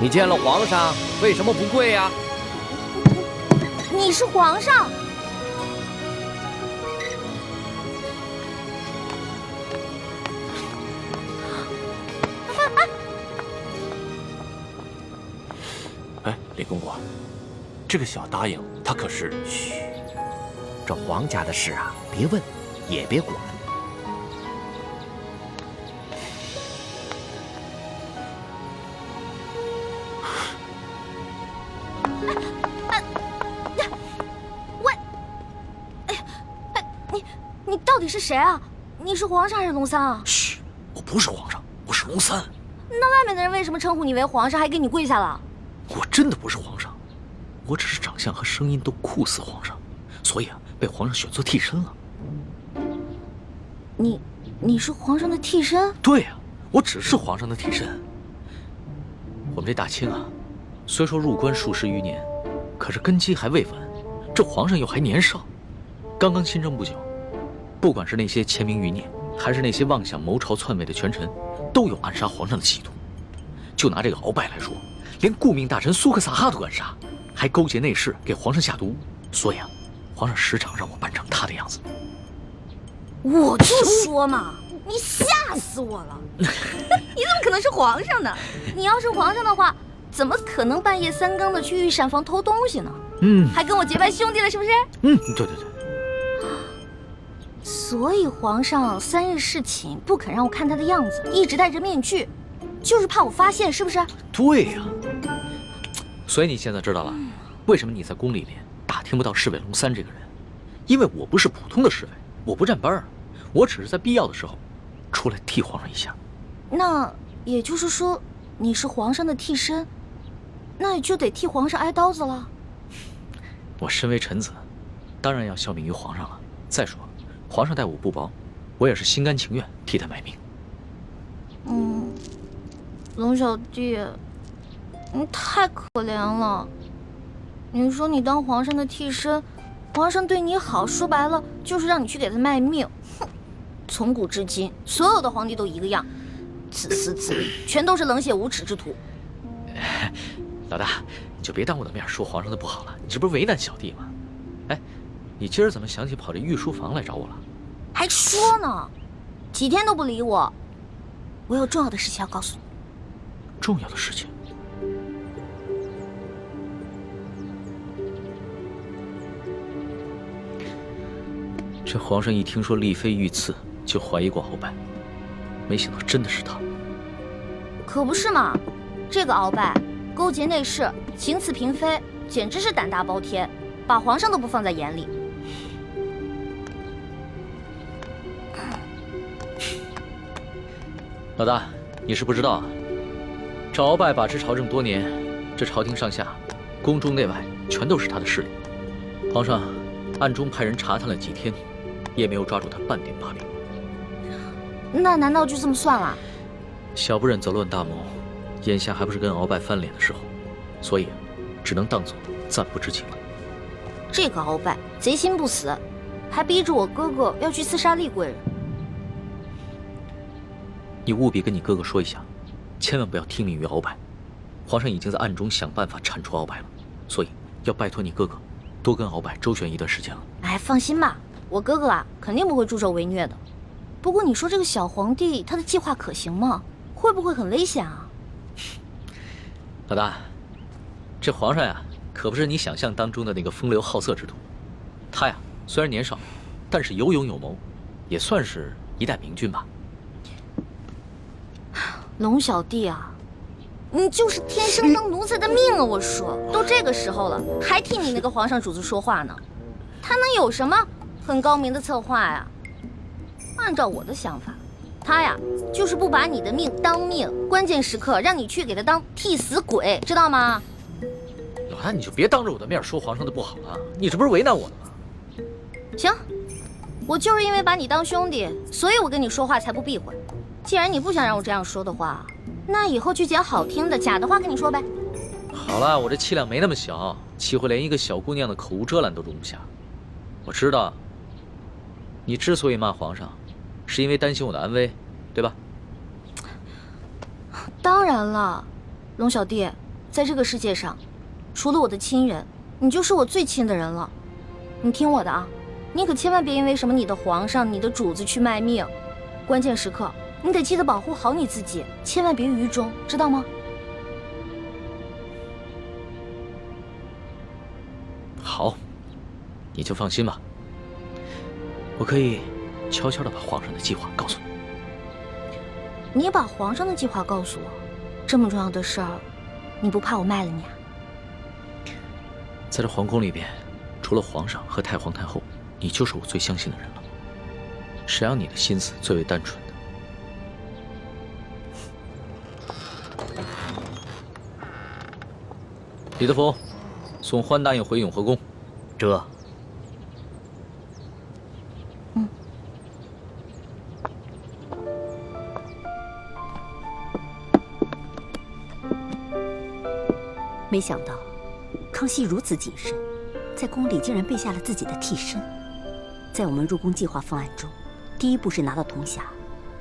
你见了皇上为什么不跪呀？你是皇上。哎，李公公，这个小答应他可是……嘘，这皇家的事啊，别问，也别管。你到底是谁啊？你是皇上还是龙三啊？嘘，我不是皇上，我是龙三。那外面的人为什么称呼你为皇上，还给你跪下了？我真的不是皇上，我只是长相和声音都酷似皇上，所以啊，被皇上选做替身了。你是皇上的替身？对呀，我只是皇上的替身。我们这大清啊，虽说入关数十余年，可是根基还未稳，这皇上又还年少，刚刚亲政不久。不管是那些签名余孽，还是那些妄想谋朝篡位的权臣，都有暗杀皇上的企图。就拿这个鳌拜来说，连顾命大臣苏克萨哈都敢杀，还勾结内侍给皇上下毒。所以啊，皇上时常让我扮成他的样子。我就说嘛，你吓死我了！你怎么可能是皇上呢？你要是皇上的话，怎么可能半夜三更的去御膳房偷东西呢？还跟我结拜兄弟了，是不是？对对对。所以皇上3日侍寝不肯让我看他的样子，一直戴着面具，就是怕我发现，是不是？对呀。所以你现在知道了，为什么你在宫里面打听不到侍卫龙三这个人？因为我不是普通的侍卫，我不站班儿，我只是在必要的时候出来替皇上一下。那也就是说，你是皇上的替身，那也就得替皇上挨刀子了。我身为臣子，当然要效命于皇上了。再说，皇上待我不薄，我也是心甘情愿替他卖命。龙小弟，你太可怜了。你说你当皇上的替身，皇上对你好，说白了就是让你去给他卖命。哼，从古至今，所有的皇帝都一个样，自私自利，全都是冷血无耻之徒。老大，你就别当我的面说皇上的不好了，你这不是为难小弟吗？哎，你今儿怎么想起跑这御书房来找我了？还说呢，几天都不理我。我有重要的事情要告诉你。重要的事情？这皇上一听说丽妃遇刺，就怀疑过鳌拜，没想到真的是他。可不是嘛，这个鳌拜勾结内侍，行刺嫔妃，简直是胆大包天，把皇上都不放在眼里。老大，你是不知道啊，这鳌拜把持朝政多年，这朝廷上下、宫中内外全都是他的势力。皇上暗中派人查探了几天，也没有抓住他半点把柄。那难道就这么算了？小不忍则乱大谋，眼下还不是跟鳌拜翻脸的时候，所以只能当作暂不知情了。这个鳌拜贼心不死，还逼着我哥哥要去刺杀厉贵人。你务必跟你哥哥说一下，千万不要听命于鳌拜。皇上已经在暗中想办法铲除鳌拜了，所以要拜托你哥哥多跟鳌拜周旋一段时间了。哎，放心吧，我哥哥啊肯定不会助纣为虐的。不过你说这个小皇帝他的计划可行吗？会不会很危险啊？老大，这皇上呀，可不是你想象当中的那个风流好色之徒。他呀虽然年少，但是有勇有谋，也算是一代明君吧。龙小弟啊，你就是天生当奴才的命啊！我说，都这个时候了，还替你那个皇上主子说话呢，他能有什么很高明的策划呀？按照我的想法，他呀就是不把你的命当命，关键时刻让你去给他当替死鬼，知道吗？老大，你就别当着我的面说皇上的不好了，你这不是为难我呢吗？行，我就是因为把你当兄弟，所以我跟你说话才不避讳。既然你不想让我这样说的话，那以后就捡好听的假的话跟你说呗。好了，我这气量没那么小，岂会连一个小姑娘的口无遮拦都容不下？我知道，你之所以骂皇上，是因为担心我的安危，对吧？当然了，龙小弟，在这个世界上，除了我的亲人，你就是我最亲的人了。你听我的啊，你可千万别因为什么你的皇上、你的主子去卖命。关键时刻，你得记得保护好你自己，千万别于衷，知道吗？好，你就放心吧。我可以悄悄地把皇上的计划告诉你。你把皇上的计划告诉我，这么重要的事儿，你不怕我卖了你啊？在这皇宫里边，除了皇上和太皇太后，你就是我最相信的人了。谁让你的心思最为单纯的？李德福，送欢答应回永和宫。这。没想到，康熙如此谨慎，在宫里竟然备下了自己的替身。在我们入宫计划方案中，第一步是拿到铜匣，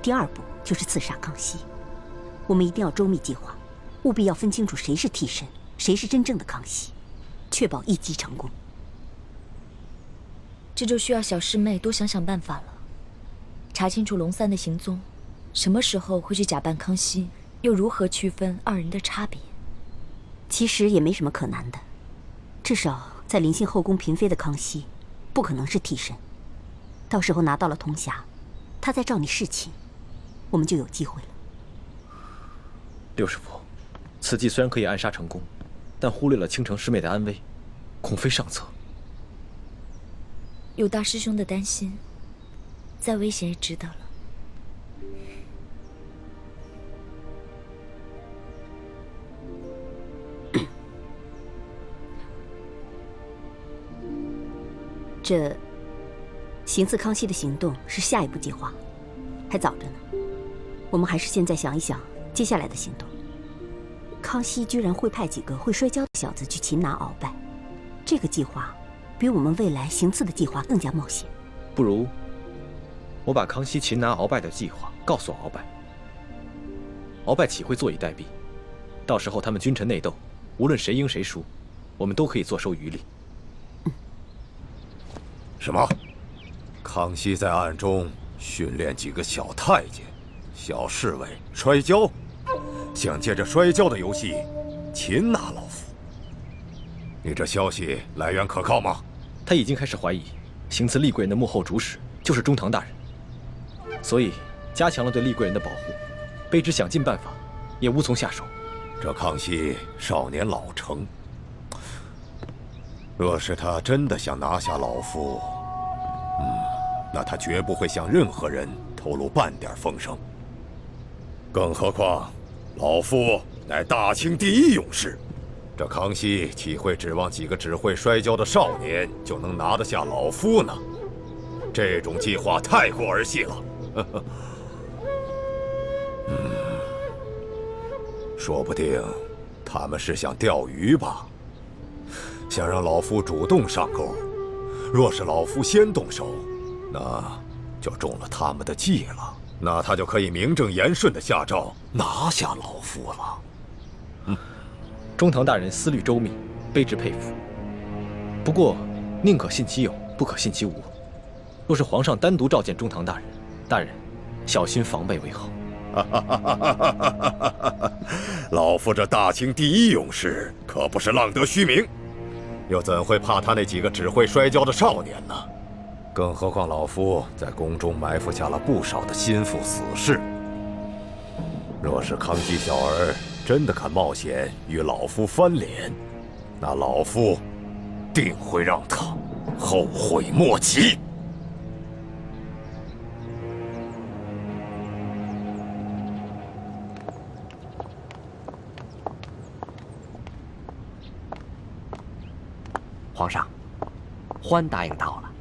第二步就是刺杀康熙。我们一定要周密计划，务必要分清楚谁是替身，谁是真正的康熙，确保一击成功。这就需要小师妹多想想办法了，查清楚龙三的行踪，什么时候会去假扮康熙，又如何区分二人的差别？其实也没什么可难的，至少在临幸后宫嫔妃的康熙，不可能是替身。到时候拿到了铜匣，他再召你侍寝，我们就有机会了。六师傅，此计虽然可以暗杀成功，但忽略了倾城师妹的安危，恐非上策。有大师兄的担心，再危险也值得了。这行刺康熙的行动是下一步计划，还早着呢。我们还是现在想一想接下来的行动。康熙居然会派几个会摔跤的小子去擒拿鳌拜，这个计划比我们未来行刺的计划更加冒险。不如我把康熙擒拿鳌拜的计划告诉鳌拜，鳌拜岂会坐以待毙？到时候他们君臣内斗，无论谁赢谁输，我们都可以坐收渔利。什么？康熙在暗中训练几个小太监、小侍卫摔跤，想借着摔跤的游戏擒拿老夫。你这消息来源可靠吗？他已经开始怀疑行刺厉贵人的幕后主使就是中堂大人，所以加强了对厉贵人的保护，卑职想尽办法也无从下手。这康熙少年老成，若是他真的想拿下老夫，那他绝不会向任何人透露半点风声。更何况，老夫乃大清第一勇士，这康熙岂会指望几个只会摔跤的少年就能拿得下老夫呢？这种计划太过儿戏了。说不定他们是想钓鱼吧，想让老夫主动上钩。若是老夫先动手，那就中了他们的计了。那他就可以名正言顺地下诏拿下老夫了。中堂大人思虑周密，卑职佩服。不过，宁可信其有，不可信其无。若是皇上单独召见中堂大人，大人小心防备为好。老夫这大清第一勇士可不是浪得虚名，又怎会怕他那几个只会摔跤的少年呢？更何况老夫在宫中埋伏下了不少的心腹死士。若是康熙小儿真的敢冒险与老夫翻脸，那老夫定会让他后悔莫及。皇上，欢答应到了。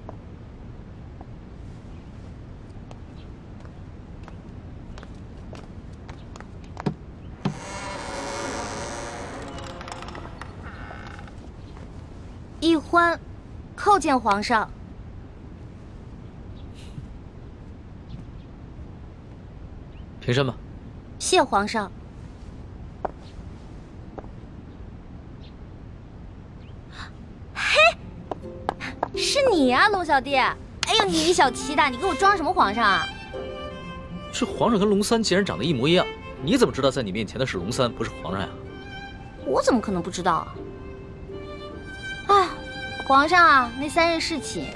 一欢，叩见皇上。凭什么？谢皇上。你啊，龙小弟！哎呦，你小气的，你给我装什么皇上啊？这皇上跟龙三竟然长得一模一样，你怎么知道在你面前的是龙三，不是皇上呀？我怎么可能不知道啊？哎，皇上啊，那3日侍寝，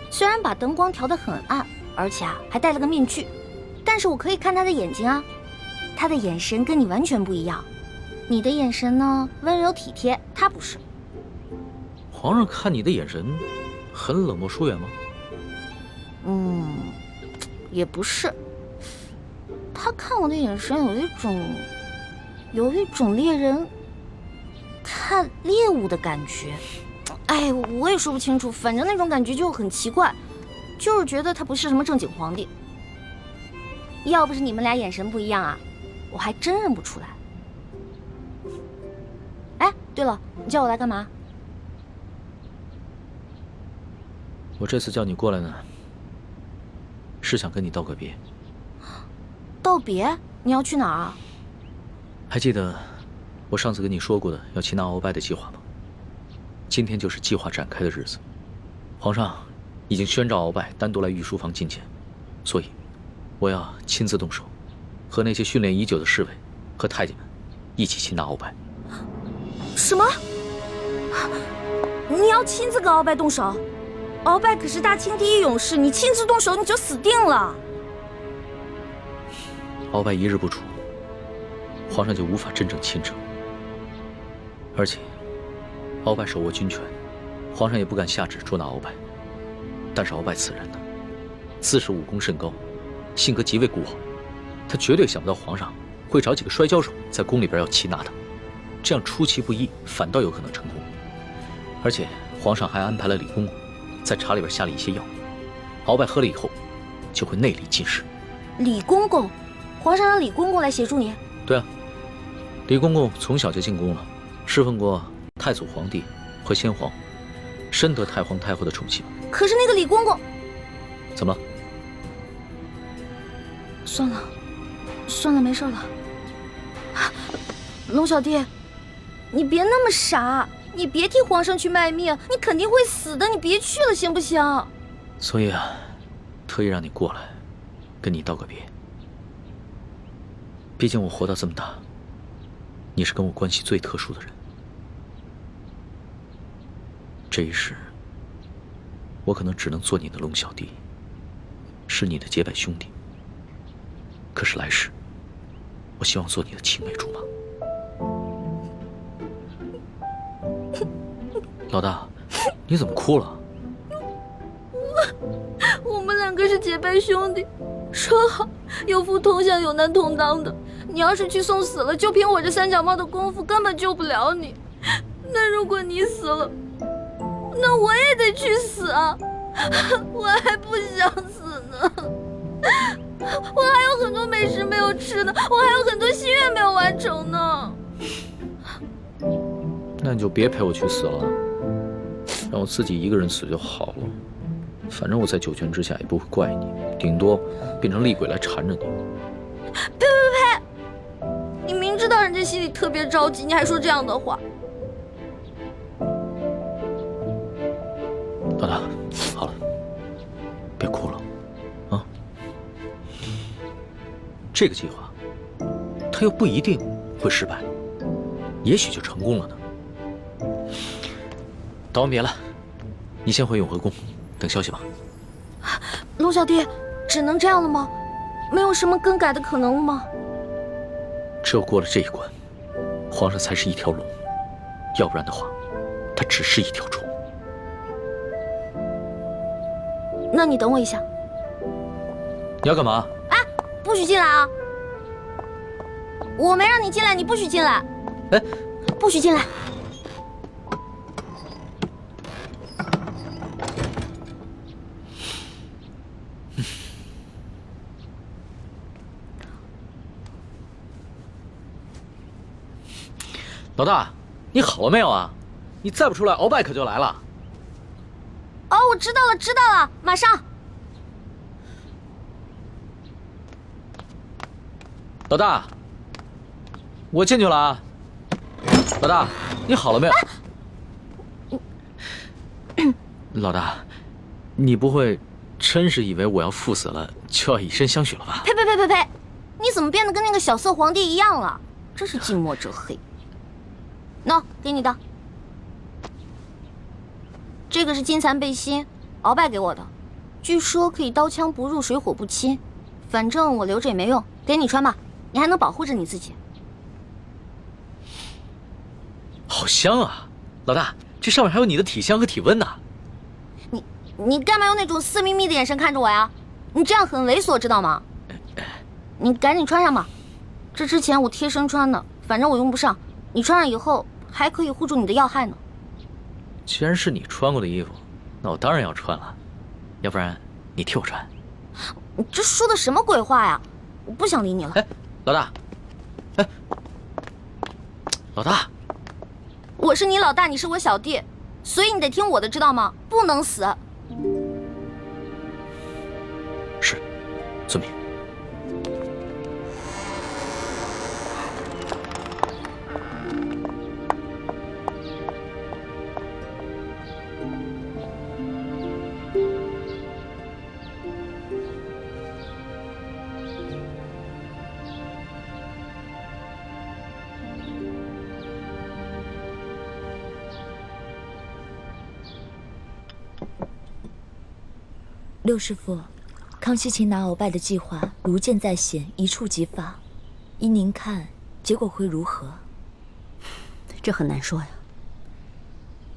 虽然把灯光调得很暗，而且啊还戴了个面具，但是我可以看他的眼睛啊，他的眼神跟你完全不一样。你的眼神呢，温柔体贴，他不是。皇上看你的眼神很冷漠疏远吗？也不是。他看我的眼神有一种猎人看猎物的感觉。哎，我也说不清楚，反正那种感觉就很奇怪，就是觉得他不是什么正经皇帝。要不是你们俩眼神不一样啊，我还真认不出来。哎，对了，你叫我来干嘛？我这次叫你过来呢，是想跟你道个别。道别？你要去哪儿啊？还记得我上次跟你说过的要擒拿鳌拜的计划吗？今天就是计划展开的日子。皇上已经宣召鳌拜单独来御书房觐见，所以我要亲自动手，和那些训练已久的侍卫和太监们一起擒拿鳌拜。什么？你要亲自跟鳌拜动手？鳌拜可是大清第一勇士，你亲自动手你就死定了。鳌拜一日不出，皇上就无法真正亲政。而且，鳌拜手握军权，皇上也不敢下旨捉拿鳌拜。但是鳌拜此人呢，自恃武功甚高，性格极为孤傲，他绝对想不到皇上会找几个摔跤手在宫里边要擒拿他，这样出其不意，反倒有可能成功。而且皇上还安排了李公公在茶里边下了一些药，鳌拜喝了以后就会内力尽失。李公公，皇上让李公公来协助你？对啊，李公公从小就进宫了，侍奉过太祖皇帝和先皇，深得太皇太后的宠幸。可是那个李公公，怎么了？算了，没事了。龙小弟，你别那么傻，你别替皇上去卖命，你肯定会死的，你别去了，行不行？所以啊，特意让你过来，跟你道个别。毕竟我活到这么大，你是跟我关系最特殊的人。这一世，我可能只能做你的龙小弟，是你的结拜兄弟。可是来世，我希望做你的青梅竹马。老大，你怎么哭了？我们2个是结拜兄弟，说好有福同享，有难同当的。你要是去送死了，就凭我这3脚猫的功夫，根本救不了你。那如果你死了，那我也得去死啊！我还不想死呢，我还有很多美食没有吃呢，我还有很多心愿没有完成呢。那你就别陪我去死了，让我自己一个人死就好了。反正我在九泉之下也不会怪你，顶多变成厉鬼来缠着你。呸！你明知道人家心里特别着急，你还说这样的话。老大，好了，别哭了，啊！这个计划，它又不一定会失败，也许就成功了呢。道完别了，你先回永和宫，等消息吧。龙小弟，只能这样了吗？没有什么更改的可能了吗？只有过了这一关，皇上才是一条龙，要不然的话，他只是一条虫。那你等我一下。你要干嘛？哎，不许进来啊！我没让你进来，你不许进来。哎，不许进来。老大，你好了没有啊？你再不出来，鳌拜可就来了。哦，我知道了，马上。老大，我进去了啊。老大，你好了没有？老大，你不会真是以为我要赴死了就要以身相许了吧？呸呸呸呸呸！你怎么变得跟那个小色皇帝一样了？真是近墨者黑。喏，给你的，这个是金蚕背心，鳌拜给我的，据说可以刀枪不入，水火不侵。反正我留着也没用，给你穿吧，你还能保护着你自己。好香啊，老大，这上面还有你的体香和体温呢。你干嘛用那种色眯眯的眼神看着我呀？你这样很猥琐，知道吗？你赶紧穿上吧，这之前我贴身穿的，反正我用不上。你穿上以后还可以护住你的要害呢。既然是你穿过的衣服，那我当然要穿了，要不然你替我穿。你这说的什么鬼话呀？我不想理你了。哎，老大，哎，老大，我是你老大，你是我小弟，所以你得听我的，知道吗？不能死。是，遵命。六师傅，康熙擒拿鳌拜的计划如箭在弦，一触即发。依您看，结果会如何？这很难说呀。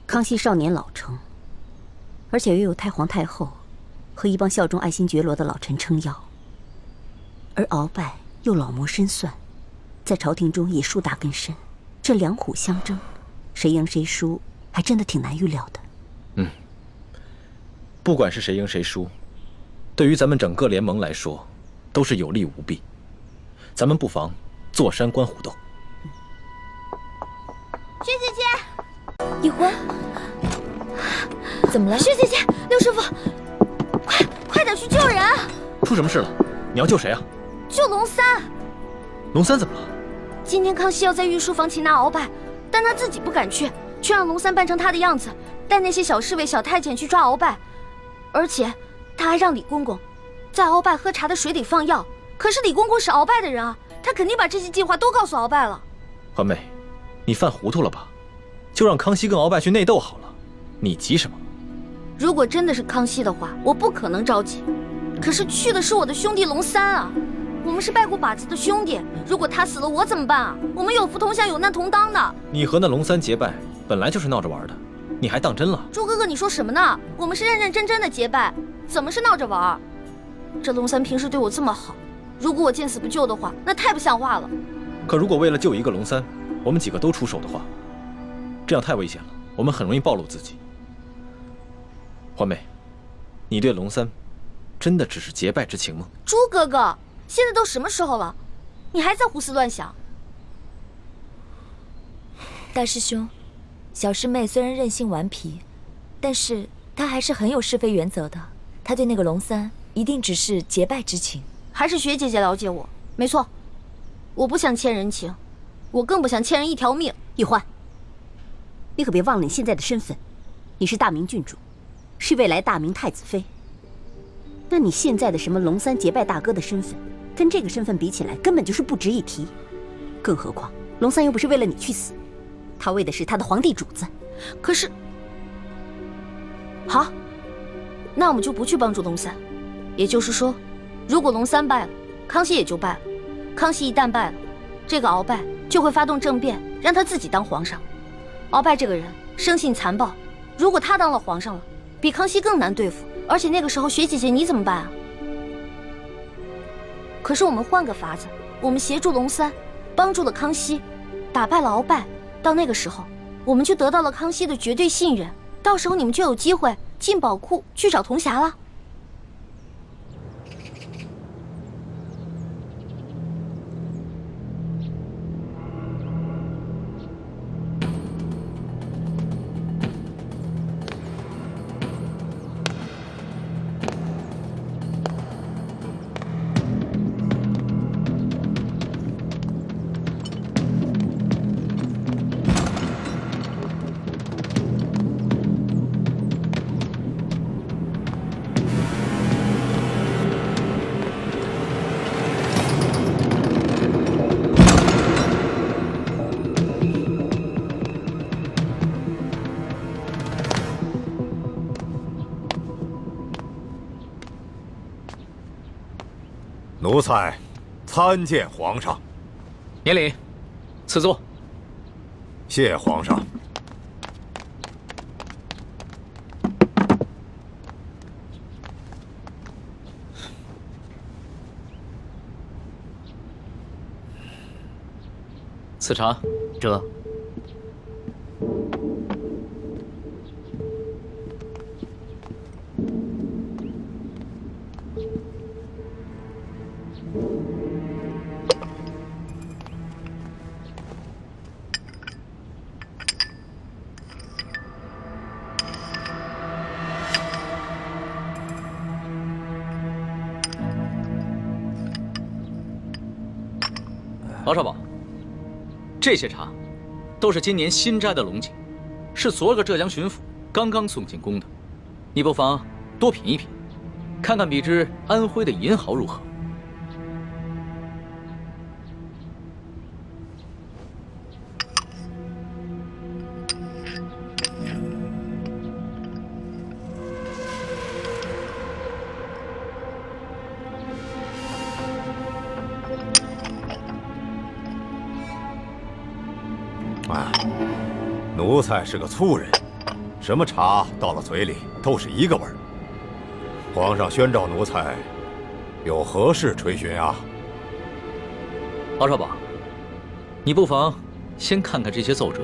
康熙少年老成，而且又有太皇太后和一帮效忠爱新觉罗的老臣撑腰，而鳌拜又老谋深算，在朝廷中也树大根深，这两虎相争，谁赢谁输，还真的挺难预料的。不管是谁赢谁输，对于咱们整个联盟来说，都是有利无弊。咱们不妨坐山观虎斗。薛姐姐，一欢，怎么了？薛姐姐，六师傅，快点去救人！出什么事了？你要救谁啊？救龙三。龙三怎么了？今天康熙要在御书房擒拿鳌拜，但他自己不敢去，却让龙三扮成他的样子，带那些小侍卫、小太监去抓鳌拜。而且他还让李公公在鳌拜喝茶的水里放药。可是李公公是鳌拜的人啊，他肯定把这些计划都告诉鳌拜了。环妹，你犯糊涂了吧？就让康熙跟鳌拜去内斗好了，你急什么？如果真的是康熙的话，我不可能着急。可是去的是我的兄弟龙三啊，我们是拜过把子的兄弟，如果他死了，我怎么办啊？我们有福同享，有难同当的。你和那龙三结拜，本来就是闹着玩的，你还当真了？朱哥哥，你说什么呢？我们是认认真真的结拜，怎么是闹着玩？这龙三平时对我这么好，如果我见死不救的话，那太不像话了。可如果为了救一个龙三，我们几个都出手的话，这样太危险了，我们很容易暴露自己。环妹，你对龙三真的只是结拜之情吗？朱哥哥，现在都什么时候了，你还在胡思乱想？大师兄，小师妹虽然任性顽皮，但是她还是很有是非原则的。她对那个龙三一定只是结拜之情。还是薛姐姐了解我，没错，我不想欠人情，我更不想欠人一条命。玉欢，你可别忘了你现在的身份，你是大明郡主，是未来大明太子妃。那你现在的什么龙三结拜大哥的身份，跟这个身份比起来，根本就是不值一提。更何况龙三又不是为了你去死，他为的是他的皇帝主子。可是，好，那我们就不去帮助龙三。也就是说，如果龙三败了，康熙也就败了。康熙一旦败了，这个鳌拜就会发动政变，让他自己当皇上。鳌拜这个人生性残暴，如果他当了皇上了，比康熙更难对付。而且那个时候，薛姐姐你怎么办啊？可是我们换个法子，我们协助龙三，帮助了康熙，打败了鳌拜。到那个时候，我们就得到了康熙的绝对信任。到时候你们就有机会进宝库去找铜匣了。奴才参见皇上。免礼，赐座。谢皇上。此茶。这。王少保，这些茶都是今年新摘的龙井，是昨个浙江巡抚刚刚送进宫的，你不妨多品一品，看看比之安徽的银毫如何？奴才是个粗人，什么茶到了嘴里都是一个味儿。皇上宣召奴才，有何事垂询啊？敖少保，你不妨先看看这些奏折。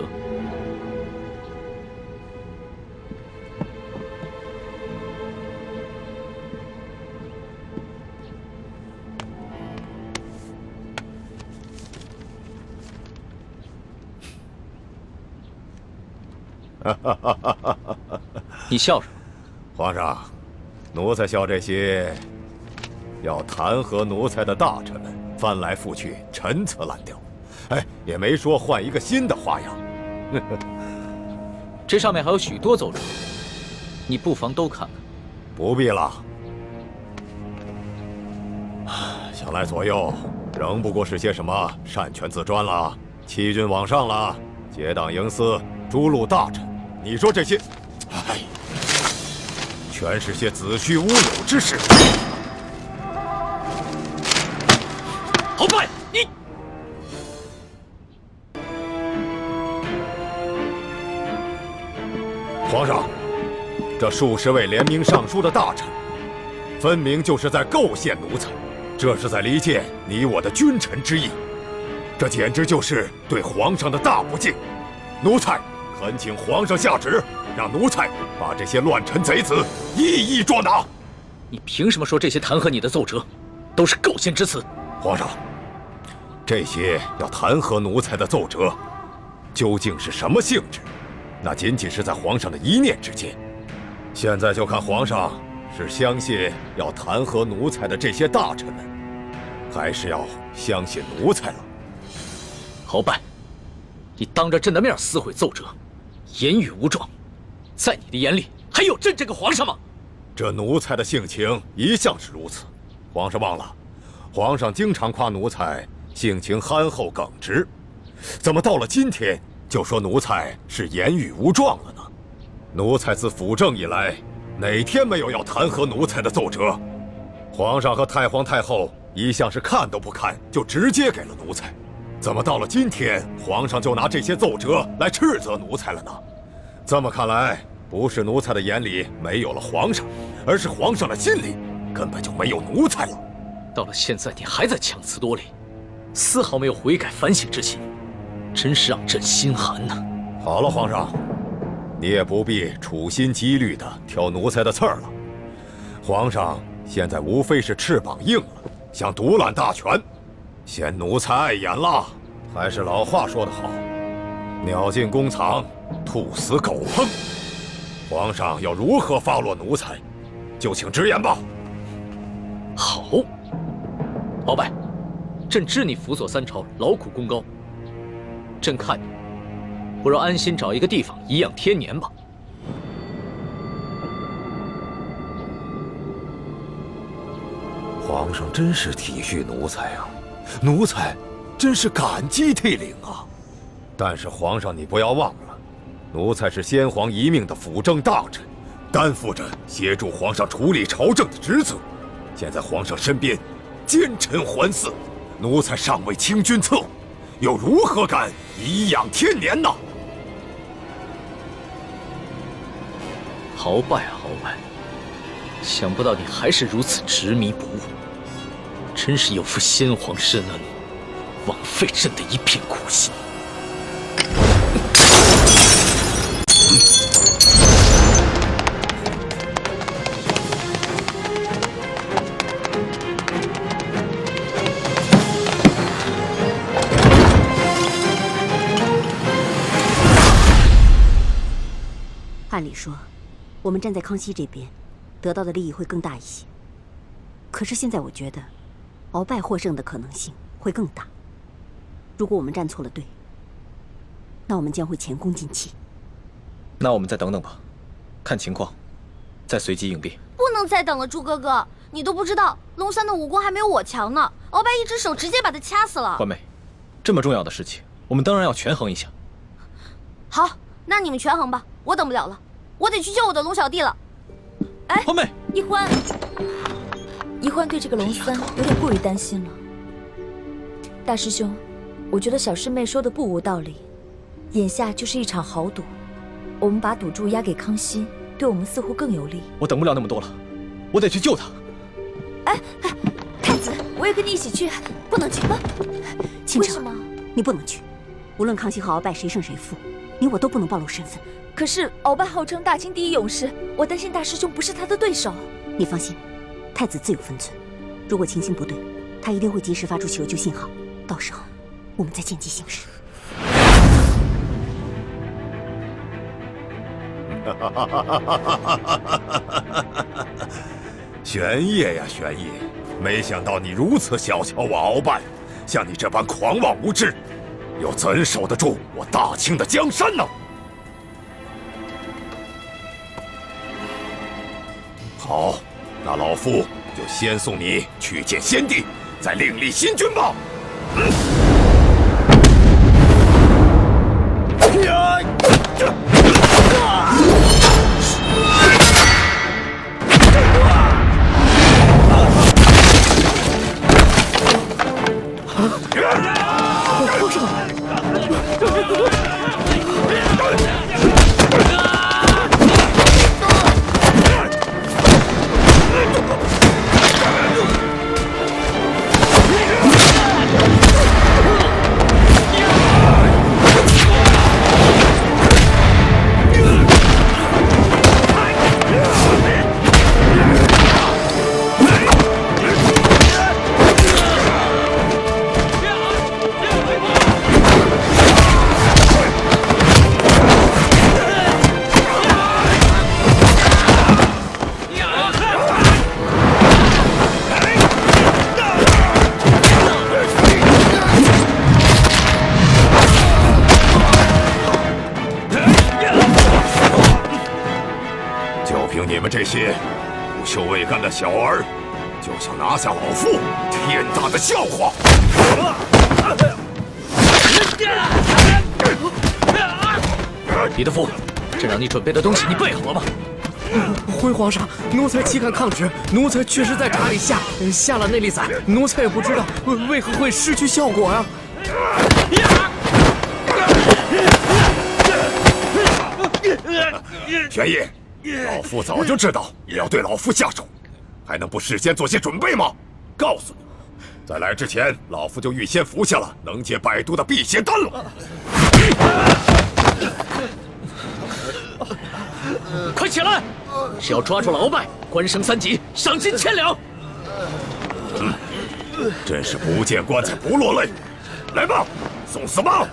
你笑什么？皇上，奴才笑这些要弹劾奴才的大臣们翻来覆去，陈词滥调，也没说换一个新的花样。这上面还有许多奏折，你不妨都看看。不必了，想来左右仍不过是些什么擅权自专啦、欺君罔上啦、结党营私、诛戮大臣。你说这些，全是些子虚乌有之事。鳌拜，你皇上，这数十位联名上书的大臣，分明就是在构陷奴才，这是在离间你我的君臣之义，这简直就是对皇上的大不敬。奴才恳请皇上下旨，让奴才把这些乱臣贼子一一捉拿。你凭什么说这些弹劾你的奏折都是构陷之词？皇上，这些要弹劾奴才的奏折，究竟是什么性质？那仅仅是在皇上的一念之间。现在就看皇上是相信要弹劾奴才的这些大臣们，还是要相信奴才了。鳌拜，你当着朕的面撕毁奏折，言语无状，在你的眼里还有朕这个皇上吗？这奴才的性情一向是如此，皇上忘了，皇上经常夸奴才性情憨厚耿直，怎么到了今天就说奴才是言语无状了呢？奴才自辅政以来，哪天没有要弹劾奴才的奏折？皇上和太皇太后一向是看都不看就直接给了奴才，怎么到了今天，皇上就拿这些奏折来斥责奴才了呢？这么看来，不是奴才的眼里没有了皇上，而是皇上的心里根本就没有奴才了。到了现在，你还在强词夺理，丝毫没有悔改反省之心，真是让朕心寒呐！好了，皇上，你也不必处心积虑地挑奴才的刺儿了。皇上现在无非是翅膀硬了，想独揽大权，嫌奴才碍眼了。还是老话说得好，鸟进弓藏，兔死狗烹。皇上要如何发落奴才，就请直言吧。好，鳌拜，朕知你辅佐三朝，劳苦功高，朕看你不如安心找一个地方颐养天年吧。皇上真是体恤奴才啊，奴才真是感激涕零啊。但是皇上，你不要忘了，奴才是先皇遗命的辅政大臣，担负着协助皇上处理朝政的职责。现在皇上身边奸臣环伺，奴才尚未清君侧，又如何敢颐养天年呢？鳌拜啊鳌拜，想不到你还是如此执迷不悟，真是有负先皇深恩，枉费朕的一片苦心。按理说，我们站在康熙这边，得到的利益会更大一些。可是现在我觉得，鳌拜获胜的可能性会更大。如果我们站错了队，那我们将会前功尽弃。那我们再等等吧，看情况，再随机应变。不能再等了，朱哥哥，你都不知道，龙三的武功还没有我强呢。鳌拜一只手直接把他掐死了。环妹，这么重要的事情，我们当然要权衡一下。好，那你们权衡吧，我等不了了，我得去救我的龙小弟了。哎，环妹，一欢，一欢对这个龙三有点过于担心了。大师兄，我觉得小师妹说的不无道理。眼下就是一场豪赌，我们把赌注押给康熙，对我们似乎更有利。我等不了那么多了，我得去救他。哎，太子，我也跟你一起去。不能去吗？倾城，为什么？你不能去。无论康熙和鳌拜谁胜谁负，你我都不能暴露身份。可是鳌拜号称大清第一勇士，我担心大师兄不是他的对手。你放心，太子自有分寸。如果情形不对，他一定会及时发出求救信号，到时候我们再见机行事。玄烨呀，玄烨，没想到你如此小瞧我鳌拜，像你这般狂妄无知，又怎守得住我大清的江山呢？好，那老夫就先送你去见先帝，再另立新君吧。这些无羞未干的小儿，就想拿下老夫，天大的笑话！李德福，朕让你准备的东西你备好了吗？回皇上，奴才岂敢抗旨？奴才确实在闸里下了那粒伞，奴才也不知道为何会失去效果呀。玄烨，老夫早就知道你要对老夫下手，还能不事先做些准备吗？告诉你，在来之前，老夫就预先服下了能解百毒的辟邪丹了。快起来！只要抓住了鳌拜，官升3级，赏金1000两。真是不见棺材不落泪。来吧，送死吧！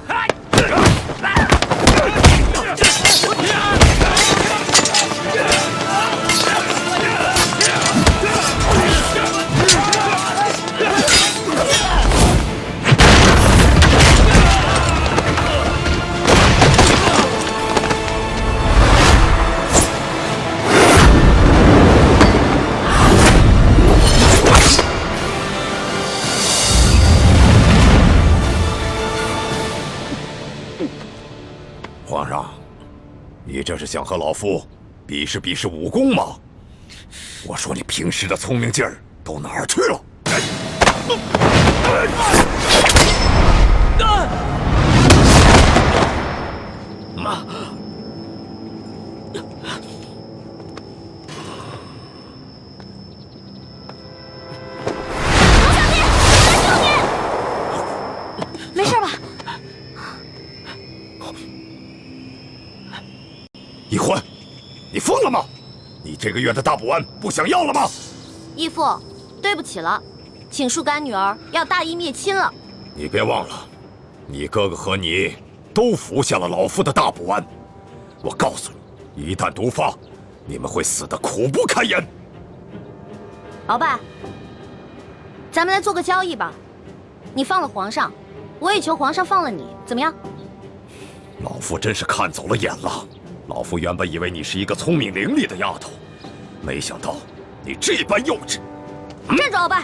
皇上，你这是想和老夫比试比试武功吗？我说你平时的聪明劲儿都哪儿去了？没事吧？易欢，你疯了吗？你这个月的大补丸不想要了吗？义父，对不起了，请恕干女儿要大义灭亲了。你别忘了，你哥哥和你都服下了老夫的大补丸。我告诉你，一旦毒发，你们会死得苦不堪言。鳌拜，咱们来做个交易吧，你放了皇上，我也求皇上放了你，怎么样？老夫真是看走了眼了。老夫原本以为你是一个聪明伶俐的丫头，没想到你这般幼稚。站住，鳌拜！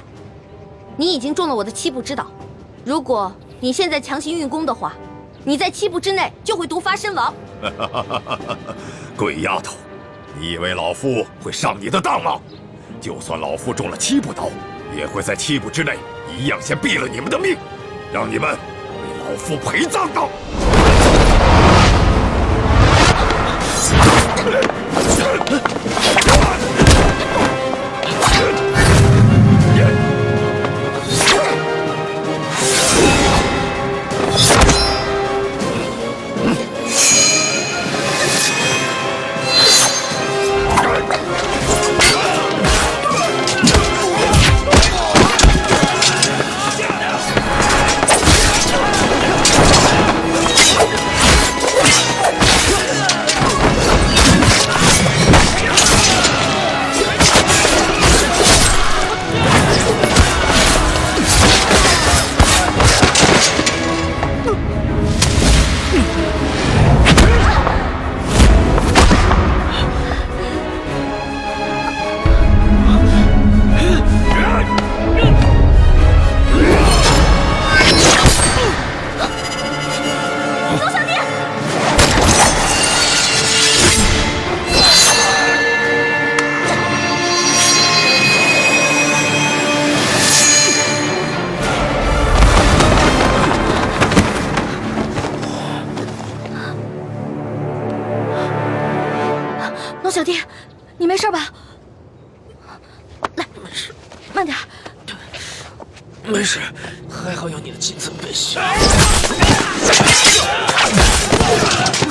你已经中了我的7步之岛，如果你现在强行运功的话，你在7步之内就会毒发身亡。鬼丫头，你以为老夫会上你的当吗？就算老夫中了7步刀，也会在7步之内一样先毙了你们的命，让你们为老夫陪葬的。小弟，你没事吧？来，慢点。没事，还好有你的金层背心。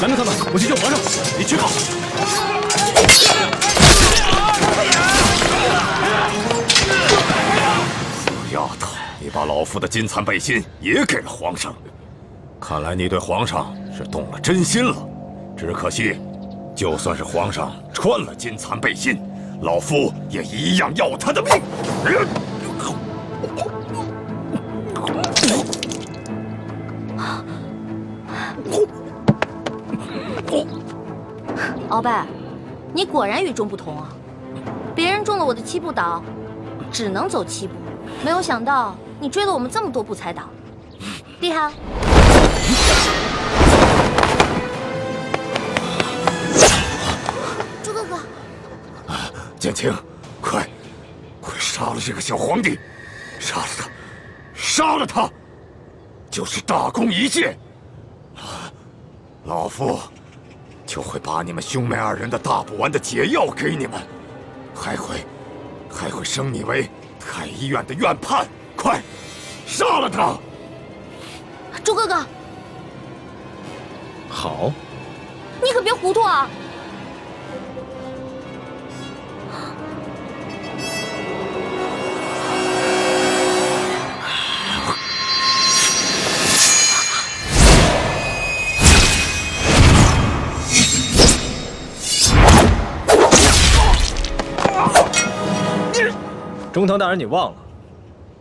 拦住他们，我去救皇上，你去吧。死丫头，你把老夫的金蚕背心也给了皇上，看来你对皇上是动了真心了。只可惜，就算是皇上穿了金蚕背心，老夫也一样要他的命。鳌拜，你果然与众不同啊！别人中了我的7步岛，只能走7步，没有想到你追了我们这么多步才倒，厉害啊！朱哥哥，剑青，快杀了这个小皇帝！杀了他！杀了他！就是大功一件，老夫就会把你们兄妹2人的大补丸的解药给你们，还会升你为太医院的院判。快，杀了他！朱哥哥，好，你可别糊涂啊！中堂大人，你忘了，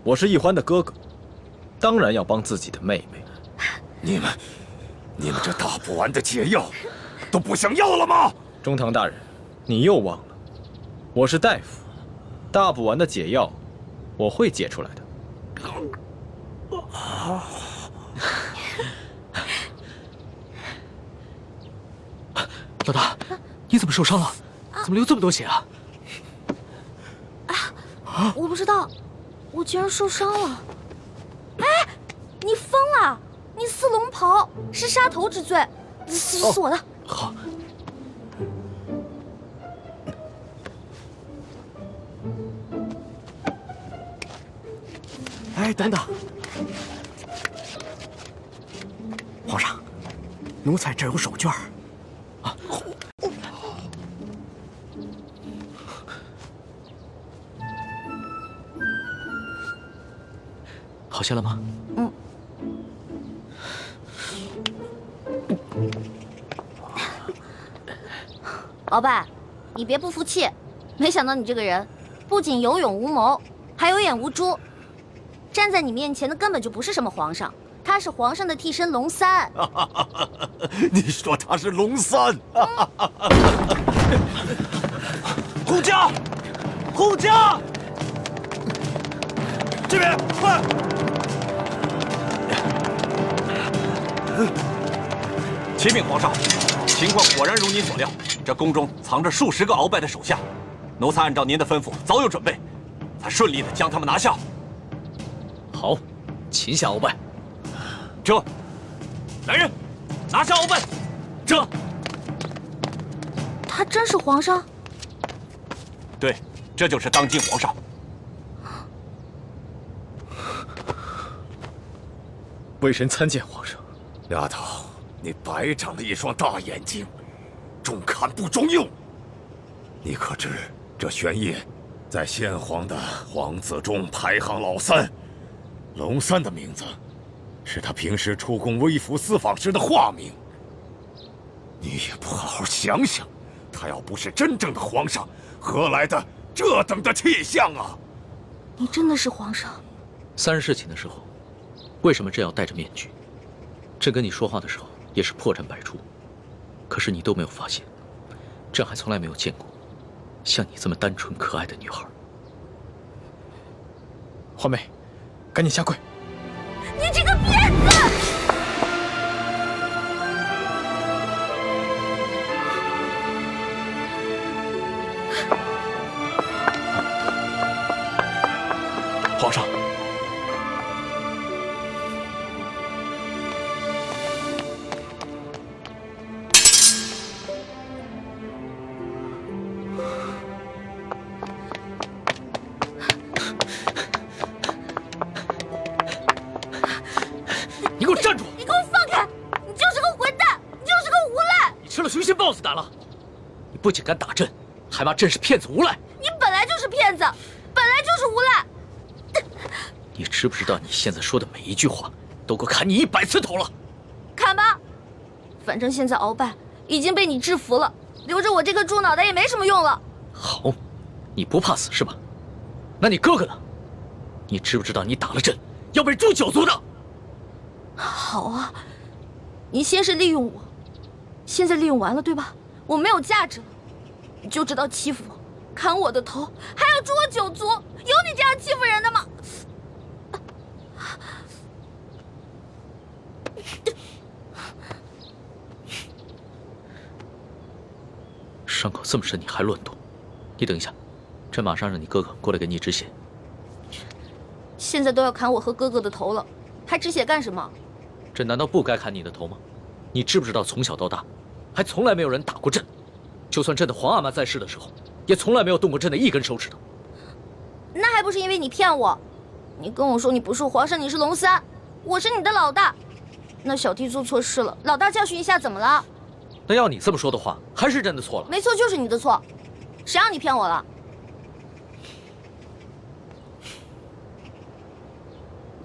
我是易欢的哥哥，当然要帮自己的妹妹。你们这大补丸的解药都不想要了吗？中堂大人，你又忘了，我是大夫，大补丸的解药我会解出来的。老大，你怎么受伤了？怎么流这么多血啊？我不知道，我竟然受伤了！哎，你疯了！你撕龙袍是杀头之罪，撕我的！好。哎，等等，皇上，奴才这有手绢啊。好些了吗？嗯。鳌拜，你别不服气，没想到你这个人不仅有勇无谋，还有眼无珠。站在你面前的根本就不是什么皇上，他是皇上的替身龙三。你说他是龙三？护驾，护驾，这边快！启禀皇上，情况果然如您所料，这宫中藏着数十个鳌拜的手下，奴才按照您的吩咐早有准备，才顺利的将他们拿下。好，擒下鳌拜。这，来人，拿下鳌拜。这，他真是皇上？对，这就是当今皇上。微臣参见皇上。丫头，你白长了一双大眼睛，中看不中用。你可知这玄烨在先皇的皇子中排行老3，龙三的名字是他平时出宫微服私访时的化名。你也不好好想想，他要不是真正的皇上，何来的这等的气象啊？你真的是皇上？3日侍寝的时候，为什么朕要戴着面具？朕跟你说话的时候也是破绽百出，可是你都没有发现，朕还从来没有见过像你这么单纯可爱的女孩。皇妹，赶紧下跪！你这个骗子！皇上，你给我站住！你给我放开！你就是个混蛋，你就是个无赖！你吃了雄心豹子胆了！你不仅敢打朕，还骂朕是骗子无赖！你本来就是骗子，本来就是无赖！你知不知道你现在说的每一句话，都够砍你100次头了？砍吧，反正现在鳌拜已经被你制服了，留着我这颗猪脑袋也没什么用了。好，你不怕死是吧？那你哥哥呢？你知不知道你打了朕，要被诛9族的？好啊，你先是利用我，现在利用完了对吧？我没有价值了，你就知道欺负我，砍我的头，还要诛我9族，有你这样欺负人的吗？伤口这么深，你还乱动？你等一下，朕马上让你哥哥过来给你止血。现在都要砍我和哥哥的头了，还止血干什么？朕难道不该砍你的头吗？你知不知道从小到大，还从来没有人打过朕，就算朕的皇阿玛在世的时候，也从来没有动过朕的1根手指头。那还不是因为你骗我？你跟我说你不是皇上，你是龙三，我是你的老大。那小弟做错事了，老大教训一下怎么了？那要你这么说的话，还是朕的错了。没错，就是你的错，谁让你骗我了？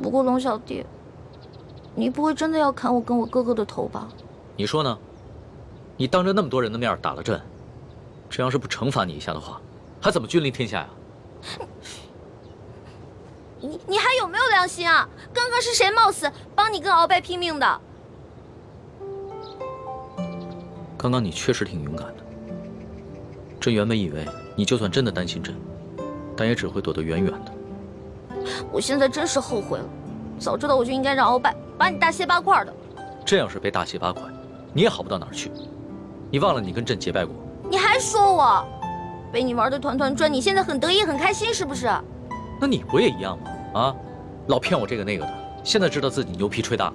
不过龙小弟，你不会真的要砍我跟我哥哥的头吧？你说呢？你当着那么多人的面打了朕，朕要是不惩罚你一下的话，还怎么君临天下呀？你还有没有良心啊？刚刚是谁冒死帮你跟鳌拜拼命的？刚刚你确实挺勇敢的。朕原本以为你就算真的担心朕，但也只会躲得远远的。我现在真是后悔了，早知道我就应该让鳌拜把你大卸8块的。这要是被大卸8块，你也好不到哪儿去。你忘了你跟朕结拜过？你还说我被你玩的团团转，你现在很得意很开心是不是？那你不也一样吗？啊，老骗我这个那个的，现在知道自己牛皮吹大了。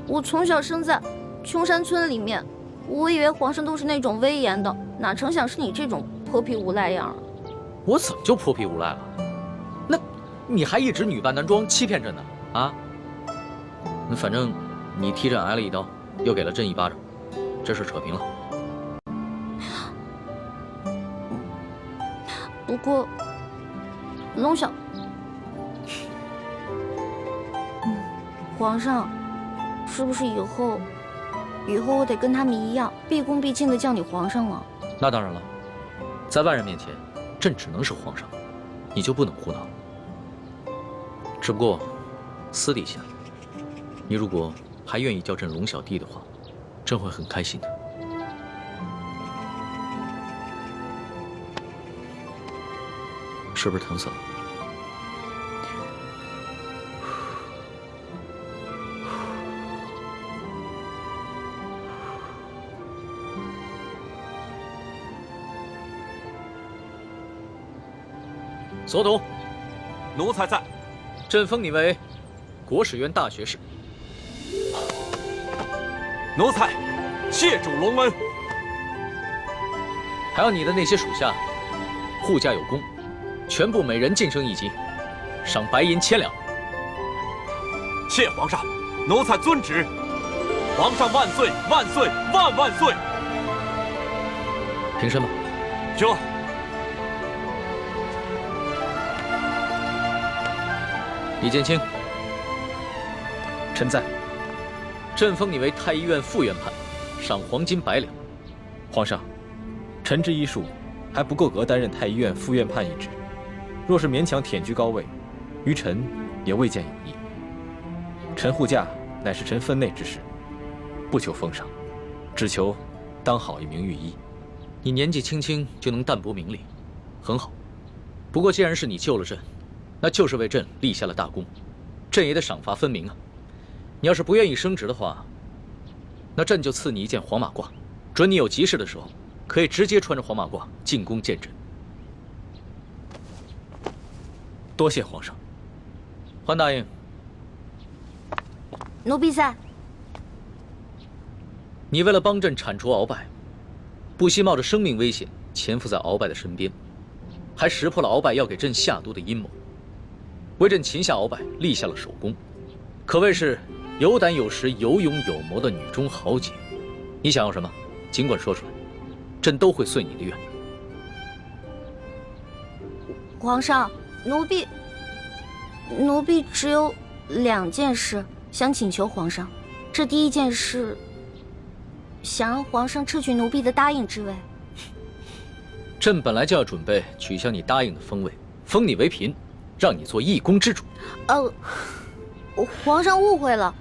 我从小生在穷山村里面，我以为皇上都是那种威严的，哪成想是你这种泼皮无赖样啊！我怎么就泼皮无赖了？那你还一直女扮男装欺骗朕呢？啊？那反正你替朕挨了一刀，又给了朕一巴掌，这事扯平了。不过，龙小，皇上，是不是以后我得跟他们一样，毕恭毕敬的叫你皇上了？那当然了，在外人面前，朕只能是皇上，你就不能胡闹。只不过，私底下，你如果还愿意叫朕龙小弟的话，朕会很开心的。是不是疼死了？所董，奴才在。朕封你为国史院大学士。奴才谢主隆恩。还有你的那些属下，护驾有功，全部每人晋升一级，赏白银1000两。谢皇上，奴才遵旨。皇上万岁万岁万万岁！平身吧。这。李建清，臣在。朕封你为太医院副院判，赏黄金100两。皇上，臣之医术还不够格担任太医院副院判一职，若是勉强忝居高位，于臣也未见有益。臣护驾乃是臣分内之事，不求封赏，只求当好一名御医。你年纪轻轻就能淡泊名利，很好。不过既然是你救了朕，那就是为朕立下了大功，朕也得赏罚分明啊。你要是不愿意升职的话，那朕就赐你一件黄马褂，准你有急事的时候，可以直接穿着黄马褂进宫见朕。多谢皇上。桓答应。奴婢在。你为了帮朕铲除鳌拜，不惜冒着生命危险潜伏在鳌拜的身边，还识破了鳌拜要给朕下毒的阴谋，为朕擒下鳌拜立下了首功，可谓是有胆有识、有勇有谋的女中豪杰。你想要什么，尽管说出来，朕都会遂你的愿。皇上，奴婢只有2件事想请求皇上。这第一件事，想让皇上撤去奴婢的答应之位。朕本来就要准备取消你答应的封位，封你为嫔，让你做一宫之主。皇上误会了，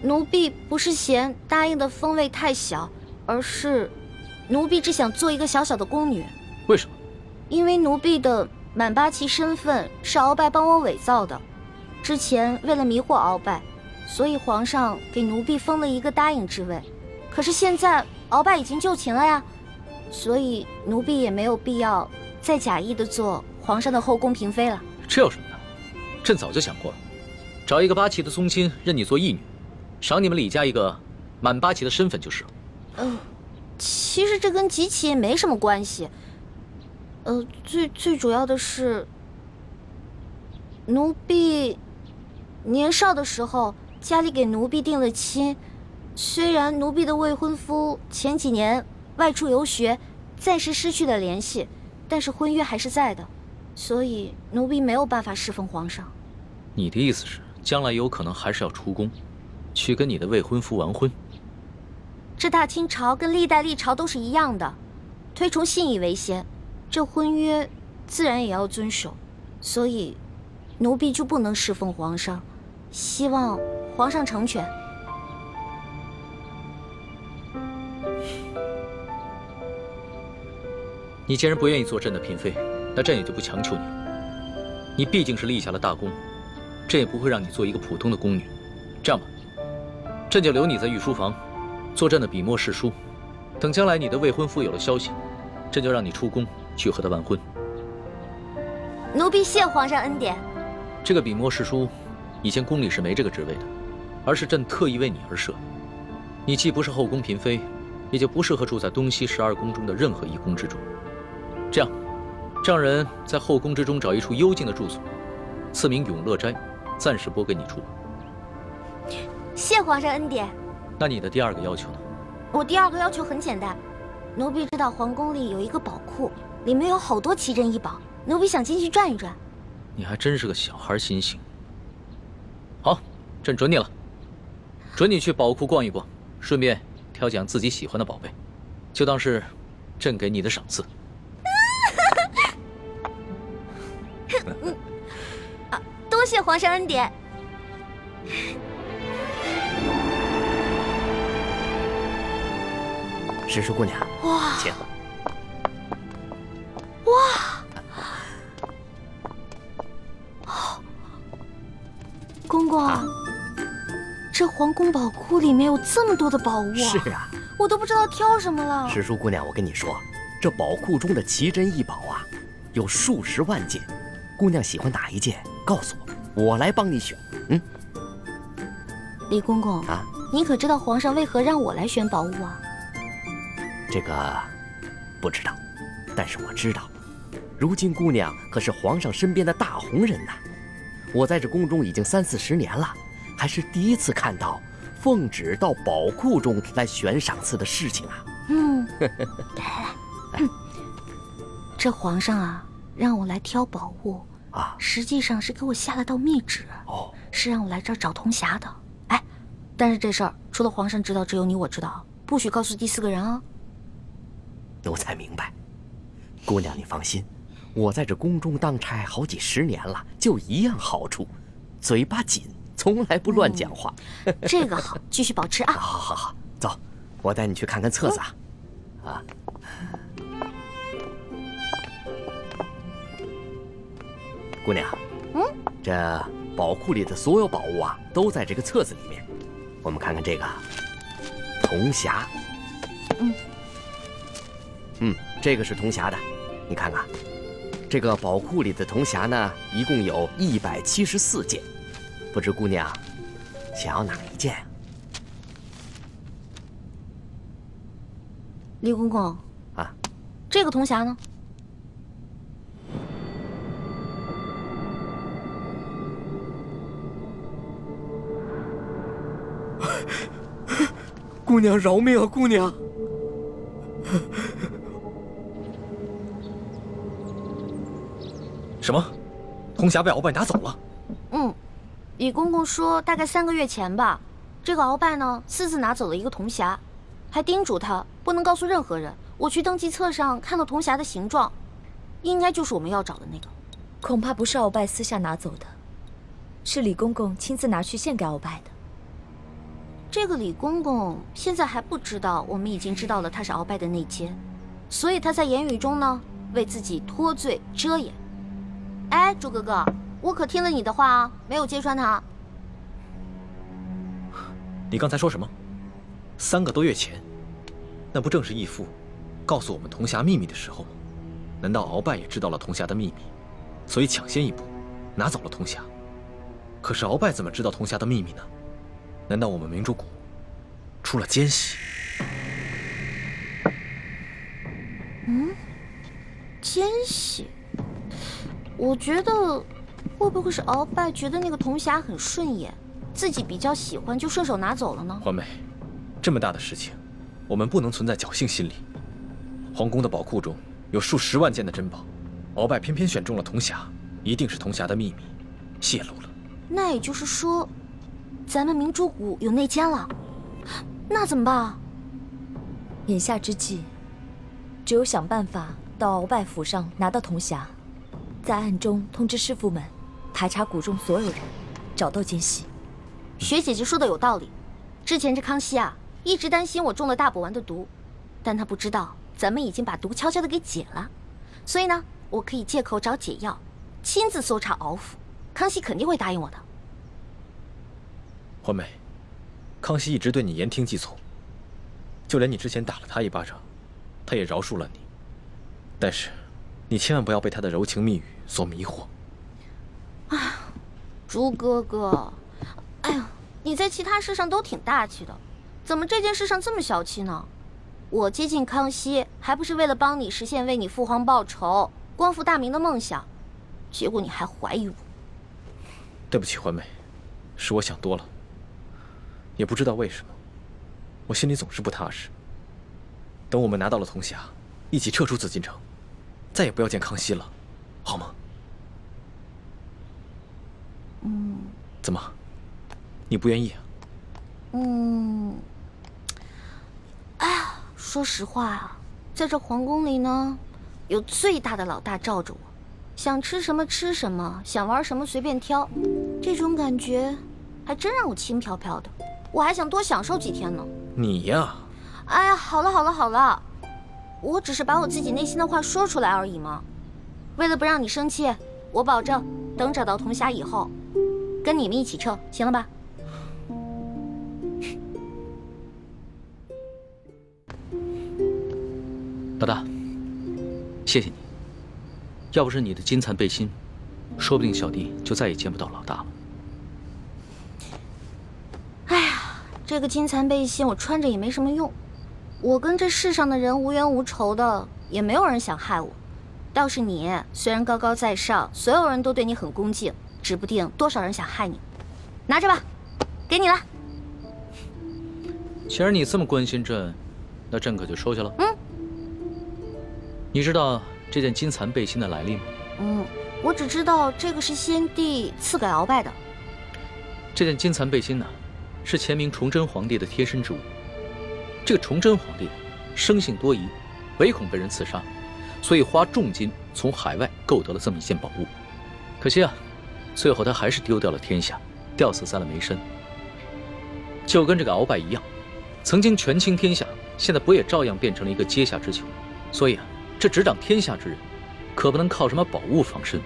奴婢不是嫌答应的封位太小，而是奴婢只想做一个小小的宫女。为什么？因为奴婢的满八旗身份是鳌拜帮我伪造的，之前为了迷惑鳌拜，所以皇上给奴婢封了一个答应之位。可是现在鳌拜已经就擒了呀，所以奴婢也没有必要再假意的做皇上的后宫嫔妃了。这有什么的？朕早就想过了，找一个八旗的宗亲认你做义女，赏你们李家一个满八旗的身份就是了。其实这跟吉起也没什么关系。最主要的是，奴婢年少的时候家里给奴婢定了亲，虽然奴婢的未婚夫前几年外出游学，暂时失去了联系，但是婚约还是在的，所以奴婢没有办法侍奉皇上。你的意思是，将来有可能还是要出宫，去跟你的未婚夫完婚？这大清朝跟历代历朝都是一样的，推崇信义为先，这婚约自然也要遵守，所以奴婢就不能侍奉皇上，希望皇上成全。你既然不愿意做朕的嫔妃，那朕也就不强求你了。你毕竟是立下了大功，朕也不会让你做一个普通的宫女。这样吧，朕就留你在御书房，做朕的笔墨侍书。等将来你的未婚夫有了消息，朕就让你出宫去和他完婚。奴婢谢皇上恩典。这个笔墨侍书，以前宫里是没这个职位的，而是朕特意为你而设。你既不是后宫嫔妃，也就不适合住在东西12宫中的任何一宫之中。这样，让人在后宫之中找一处幽静的住所，赐名永乐斋，暂时拨给你住。谢皇上恩典。那你的第2个要求呢？我第2个要求很简单，奴婢知道皇宫里有一个宝库，里面有好多奇珍异宝，奴婢想进去转一转。你还真是个小孩心性。好，朕准你了，准你去宝库逛一逛，顺便挑拣自己喜欢的宝贝，就当是朕给你的赏赐。多谢皇上恩典。石叔姑娘，哇，请。公公，这皇宫宝库里面有这么多的宝物啊！是啊，我都不知道挑什么了。石叔姑娘，我跟你说，这宝库中的奇珍异宝啊，有数十万件。姑娘喜欢哪一件，告诉我，我来帮你选。李公公啊，你可知道皇上为何让我来选宝物啊？这个不知道，但是我知道，如今姑娘可是皇上身边的大红人呐。我在这宫中已经30、40年了，还是第一次看到奉旨到宝库中来选赏赐的事情啊。来，这皇上啊，让我来挑宝物啊，实际上是给我下了道密旨，是让我来这儿找铜匣的。哎，但是这事儿除了皇上知道，只有你我知道，不许告诉第4个人啊。奴才明白，姑娘你放心。我在这宫中当差好几10年了，就一样好处，嘴巴紧，从来不乱讲话。这个好，继续保持啊！好，走，我带你去看看册子啊。姑娘，这宝库里的所有宝物啊，都在这个册子里面。我们看看这个铜匣，这个是铜匣的，你看看。这个宝库里的铜匣呢，一共有174件，不知姑娘想要哪一件啊？李公公啊，这个铜匣呢？姑娘饶命啊，姑娘！什么？铜匣被鳌拜拿走了？李公公说大概3个月前吧，这个鳌拜呢私自拿走了一个铜匣，还叮嘱他不能告诉任何人。我去登记册上看到铜匣的形状，应该就是我们要找的那个。恐怕不是鳌拜私下拿走的，是李公公亲自拿去献给鳌拜的。这个李公公现在还不知道我们已经知道了他是鳌拜的内奸，所以他在言语中呢为自己脱罪遮掩。哎，朱哥哥，我可听了你的话啊，没有揭穿他。你刚才说什么？3个多月前，那不正是义父告诉我们铜匣秘密的时候吗？难道鳌拜也知道了铜匣的秘密，所以抢先一步拿走了铜匣？可是鳌拜怎么知道铜匣的秘密呢？难道我们明珠谷出了奸细？奸细？我觉得会不会是鳌拜觉得那个铜匣很顺眼，自己比较喜欢，就顺手拿走了呢？环美，这么大的事情，我们不能存在侥幸心理。皇宫的宝库中有数10万件的珍宝，鳌拜偏偏选中了铜匣，一定是铜匣的秘密泄露了。那也就是说，咱们明珠谷有内奸了，那怎么办啊？眼下之计，只有想办法到鳌拜府上拿到铜匣，在暗中通知师傅们排查谷中所有人，找到奸细。学姐姐说的有道理，之前这康熙啊，一直担心我中了大补丸的毒，但他不知道咱们已经把毒悄悄的给解了，所以呢，我可以借口找解药，亲自搜查鳌府，康熙肯定会答应我的。环美，康熙一直对你言听计从，就连你之前打了他一巴掌，他也饶恕了你。但是，你千万不要被他的柔情蜜语所迷惑。朱哥哥，哎呀，你在其他事上都挺大气的，怎么这件事上这么小气呢？我接近康熙，还不是为了帮你实现为你父皇报仇、光复大明的梦想，结果你还怀疑我。对不起，环美，是我想多了。也不知道为什么，我心里总是不踏实。等我们拿到了铜匣，一起撤出紫禁城，再也不要见康熙了，好吗？怎么？你不愿意啊？哎呀，说实话啊，在这皇宫里呢，有最大的老大罩着我，想吃什么吃什么，想玩什么随便挑，这种感觉还真让我轻飘飘的。我还想多享受几天呢。你呀，哎呀，好了好了好了，我只是把我自己内心的话说出来而已嘛。为了不让你生气，我保证等找到铜匣以后，跟你们一起撤，行了吧？老大，谢谢你。要不是你的金蚕背心，说不定小弟就再也见不到老大了。哎呀，这个金蚕背心我穿着也没什么用，我跟这世上的人无冤无仇的，也没有人想害我。倒是你，虽然高高在上，所有人都对你很恭敬，指不定多少人想害你。拿着吧，给你了。既然你这么关心朕，那朕可就收下了。你知道这件金蚕背心的来历吗？我只知道这个是先帝赐给鳌拜的。这件金蚕背心呢，是前明崇祯皇帝的贴身之物。这个崇祯皇帝生性多疑，唯恐被人刺杀，所以花重金从海外购得了这么一件宝物。可惜啊，最后他还是丢掉了天下，吊死在了梅山。就跟这个鳌拜一样，曾经权倾天下，现在不也照样变成了一个阶下之囚？所以啊，这执掌天下之人，可不能靠什么宝物防身，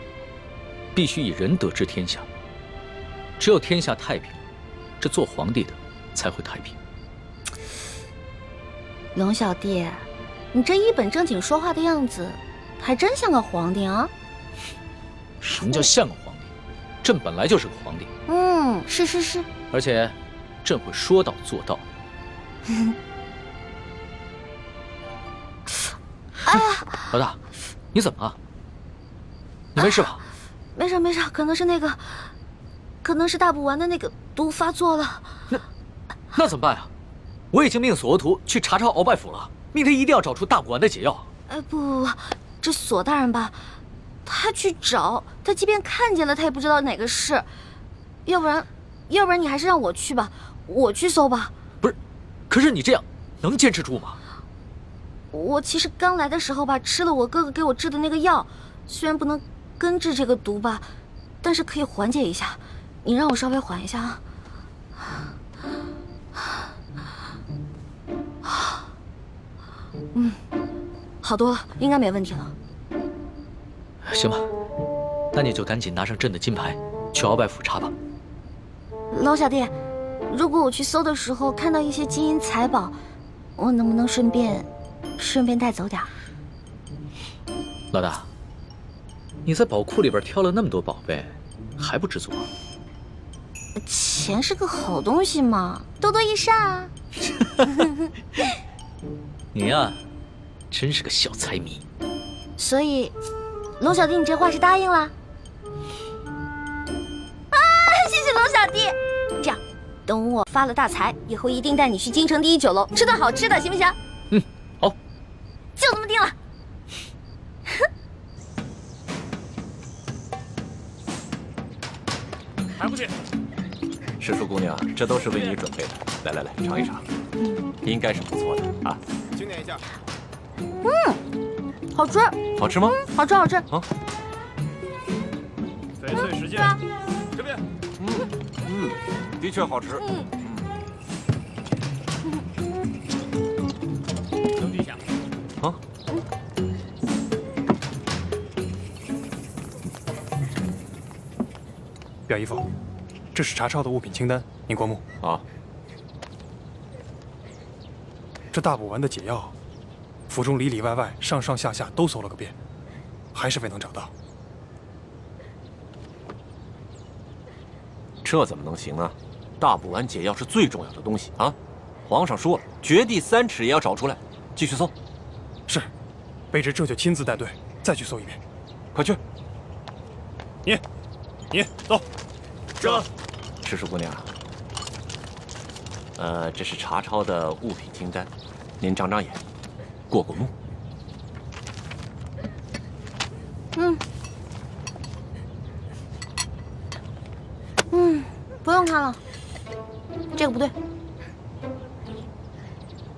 必须以仁德治天下。只有天下太平，这做皇帝的才会太平。龙小弟，你这一本正经说话的样子，还真像个皇帝啊！什么叫像个皇帝？朕本来就是个皇帝。是。而且，朕会说到做到。哎呀，老大，你怎么了？你没事吧？没事，可能是大补丸的那个毒发作了。那怎么办呀？我已经命索额图去查抄鳌拜府了，命他一定要找出大补丸的解药。不，这索大人吧，他去找，他即便看见了，他也不知道哪个是。要不然你还是让我去吧，我去搜吧。不是，可是你这样能坚持住吗？我其实刚来的时候吧，吃了我哥哥给我制的那个药，虽然不能根治这个毒吧，但是可以缓解一下。你让我稍微缓一下啊。好多了，应该没问题了。行吧，那你就赶紧拿上朕的金牌，去鳌拜府查吧。老小弟，如果我去搜的时候看到一些金银财宝，我能不能顺便带走点？老大，你在宝库里边挑了那么多宝贝，还不知足？钱是个好东西嘛，多多益善啊。你呀，真是个小财迷。所以，龙小弟，你这话是答应了？啊，谢谢龙小弟。这样，等我发了大财以后，一定带你去京城第一酒楼吃顿好吃的，行不行？好，就这么定了。还不去？世叔姑娘，这都是为你准备的。来，尝一尝，应该是不错的啊。清点一下。好吃。好吃吗？好吃。啊。翡翠时间，这边。的确好吃。等一下。啊。表姨夫，这是查抄的物品清单，您过目。啊。这大补丸的解药，府中里里外外、上上下下都搜了个遍，还是未能找到。这怎么能行啊？大补丸解药是最重要的东西啊！皇上说了，掘地3尺也要找出来。继续搜。是，卑职这就亲自带队再去搜一遍。快去。你走。这，赤树姑娘，这是查抄的物品清单，您长长眼，过过目。不用看了，这个不对。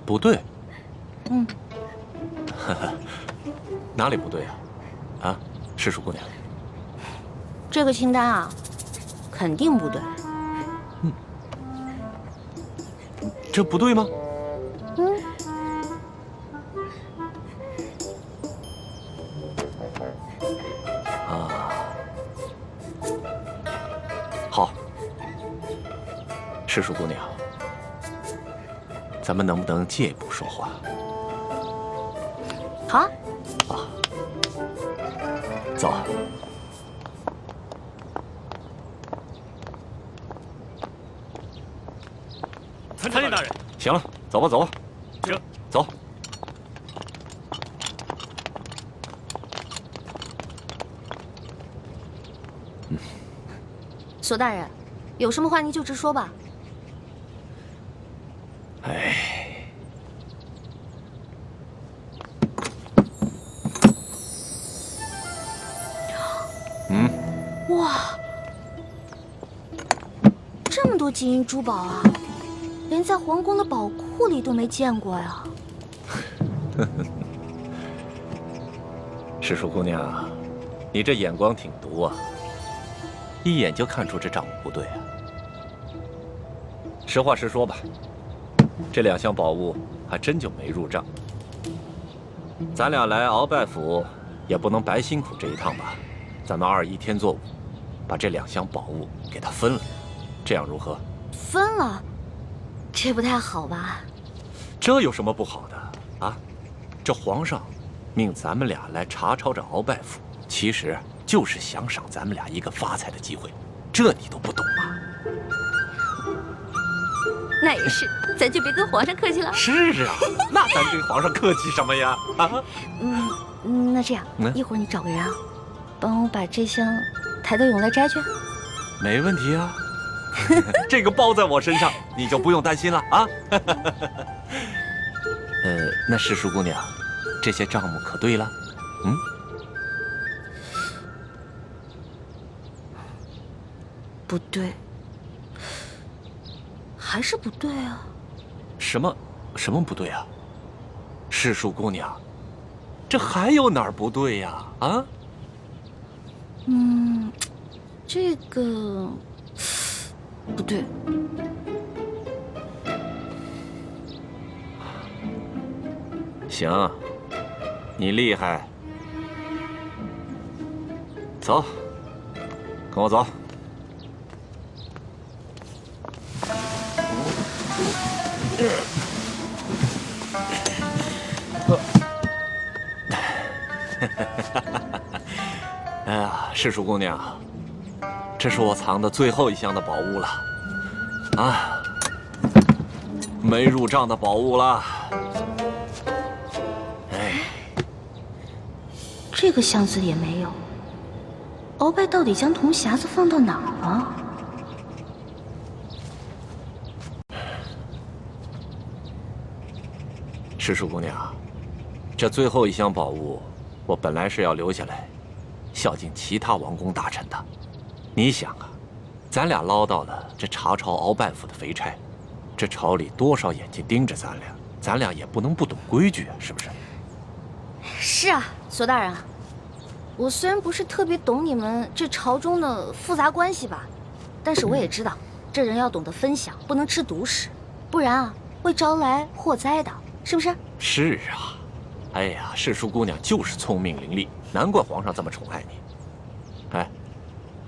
不对。哪里不对啊？啊，赤树姑娘。这个清单啊，肯定不对。这不对吗？好，赤树姑娘，咱们能不能借一步说话？好啊。走。参见大人。行了，走吧，走吧。行，走。索大人，有什么话您就直说吧。哎，哇，这么多金银珠宝啊，连在皇宫的宝库里都没见过呀。赤树姑娘，你这眼光挺毒啊，一眼就看出这账目不对啊。实话实说吧，这2项宝物还真就没入账。咱俩来鳌拜府也不能白辛苦这一趟吧？咱们2:1天作5，把这2项宝物给它分了，这样如何？分了，这不太好吧？这有什么不好的啊？这皇上命咱们俩来查抄这鳌拜府，其实就是想赏咱们俩一个发财的机会，这你都不懂吗？那也是，咱就别跟皇上客气了。是啊，那咱跟皇上客气什么呀？啊，那这样，一会儿你找个人啊，帮我把这箱抬到永乐斋去。没问题啊，这个包在我身上，你就不用担心了啊。那世淑姑娘，这些账目可对了？不对，还是不对啊？什么不对啊？世淑姑娘，这还有哪儿不对呀？啊？这个不对。行，你厉害。走，跟我走。哎呀，世淑姑娘，这是我藏的最后一箱的宝物了，啊，没入账的宝物了。哎，这个箱子也没有。鳌拜到底将铜匣子放到哪儿了？世淑姑娘，这最后一箱宝物，我本来是要留下来，孝敬其他王公大臣的。你想啊，咱俩捞到了这查抄鳌拜府的肥差，这朝里多少眼睛盯着咱俩也不能不懂规矩啊，是不是？是啊，索大人啊，我虽然不是特别懂你们这朝中的复杂关系吧，但是我也知道，这人要懂得分享，不能吃独食，不然啊会招来祸灾的，是不是？是啊，哎呀，世淑姑娘就是聪明伶俐，难怪皇上这么宠爱你。哎，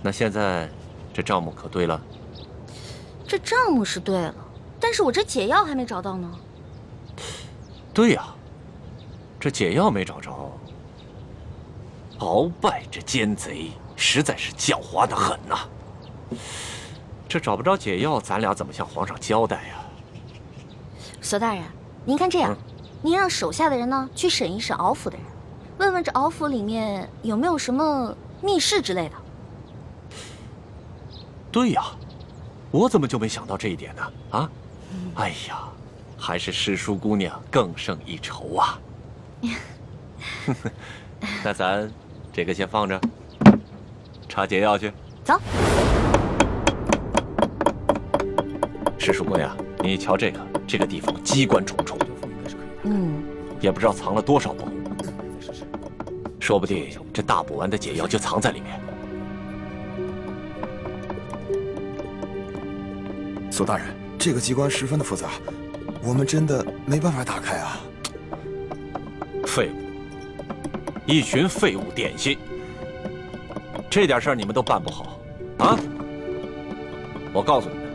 那现在这账目可对了？这账目是对了，但是我这解药还没找到呢。对呀，这解药没找着。鳌拜这奸贼实在是狡猾得很呐。这找不着解药，咱俩怎么向皇上交代呀？索大人，您看这样，您让手下的人呢去审一审敖府的人，问问这敖府里面有没有什么密室之类的。对呀，我怎么就没想到这一点呢？啊，哎呀，还是诗书姑娘更胜一筹啊！那咱这个先放着，查解药去。走。诗书姑娘，你瞧这个地方机关重重，也不知道藏了多少宝物，说不定这大补丸的解药就藏在里面。索大人，这个机关十分的复杂，我们真的没办法打开啊！废物，一群废物点心，这点事儿你们都办不好啊！我告诉你们，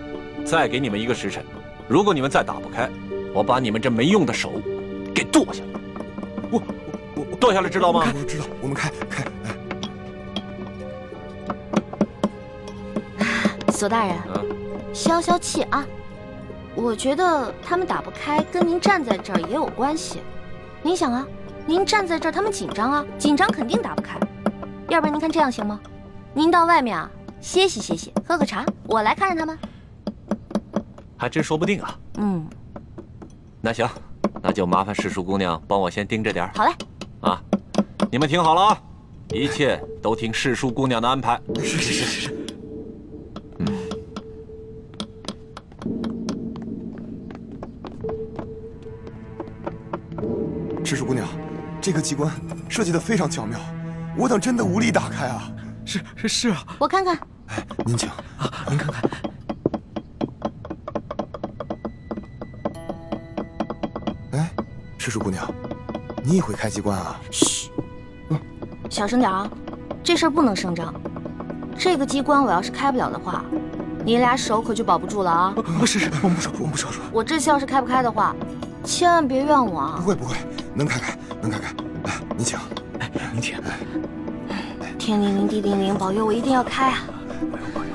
再给你们1个时辰，如果你们再打不开，我把你们这没用的手给剁下来。我剁下来知道吗？我知道，我们开。索大人，消消气啊！我觉得他们打不开，跟您站在这儿也有关系。您想啊，您站在这儿，他们紧张啊，紧张肯定打不开。要不然您看这样行吗？您到外面啊歇息，喝个茶，我来看着他们。还真说不定啊。那行，那就麻烦诗书姑娘帮我先盯着点儿。好嘞。啊，你们听好了啊，一切都听诗书姑娘的安排。是。诗书姑娘，这个机关设计得非常巧妙，我等真的无力打开啊！是啊，我看看。哎，您请啊，您看看。哎，诗书姑娘，你也会开机关啊？嘘，小声点啊，这事儿不能声张。这个机关我要是开不了的话，你俩手可就保不住了啊！是，我们不说。我这次要是开不开的话，千万别怨我啊！不会，能开开。哎，您请。您请。天灵灵，地灵灵，保佑我一定要开啊！保佑。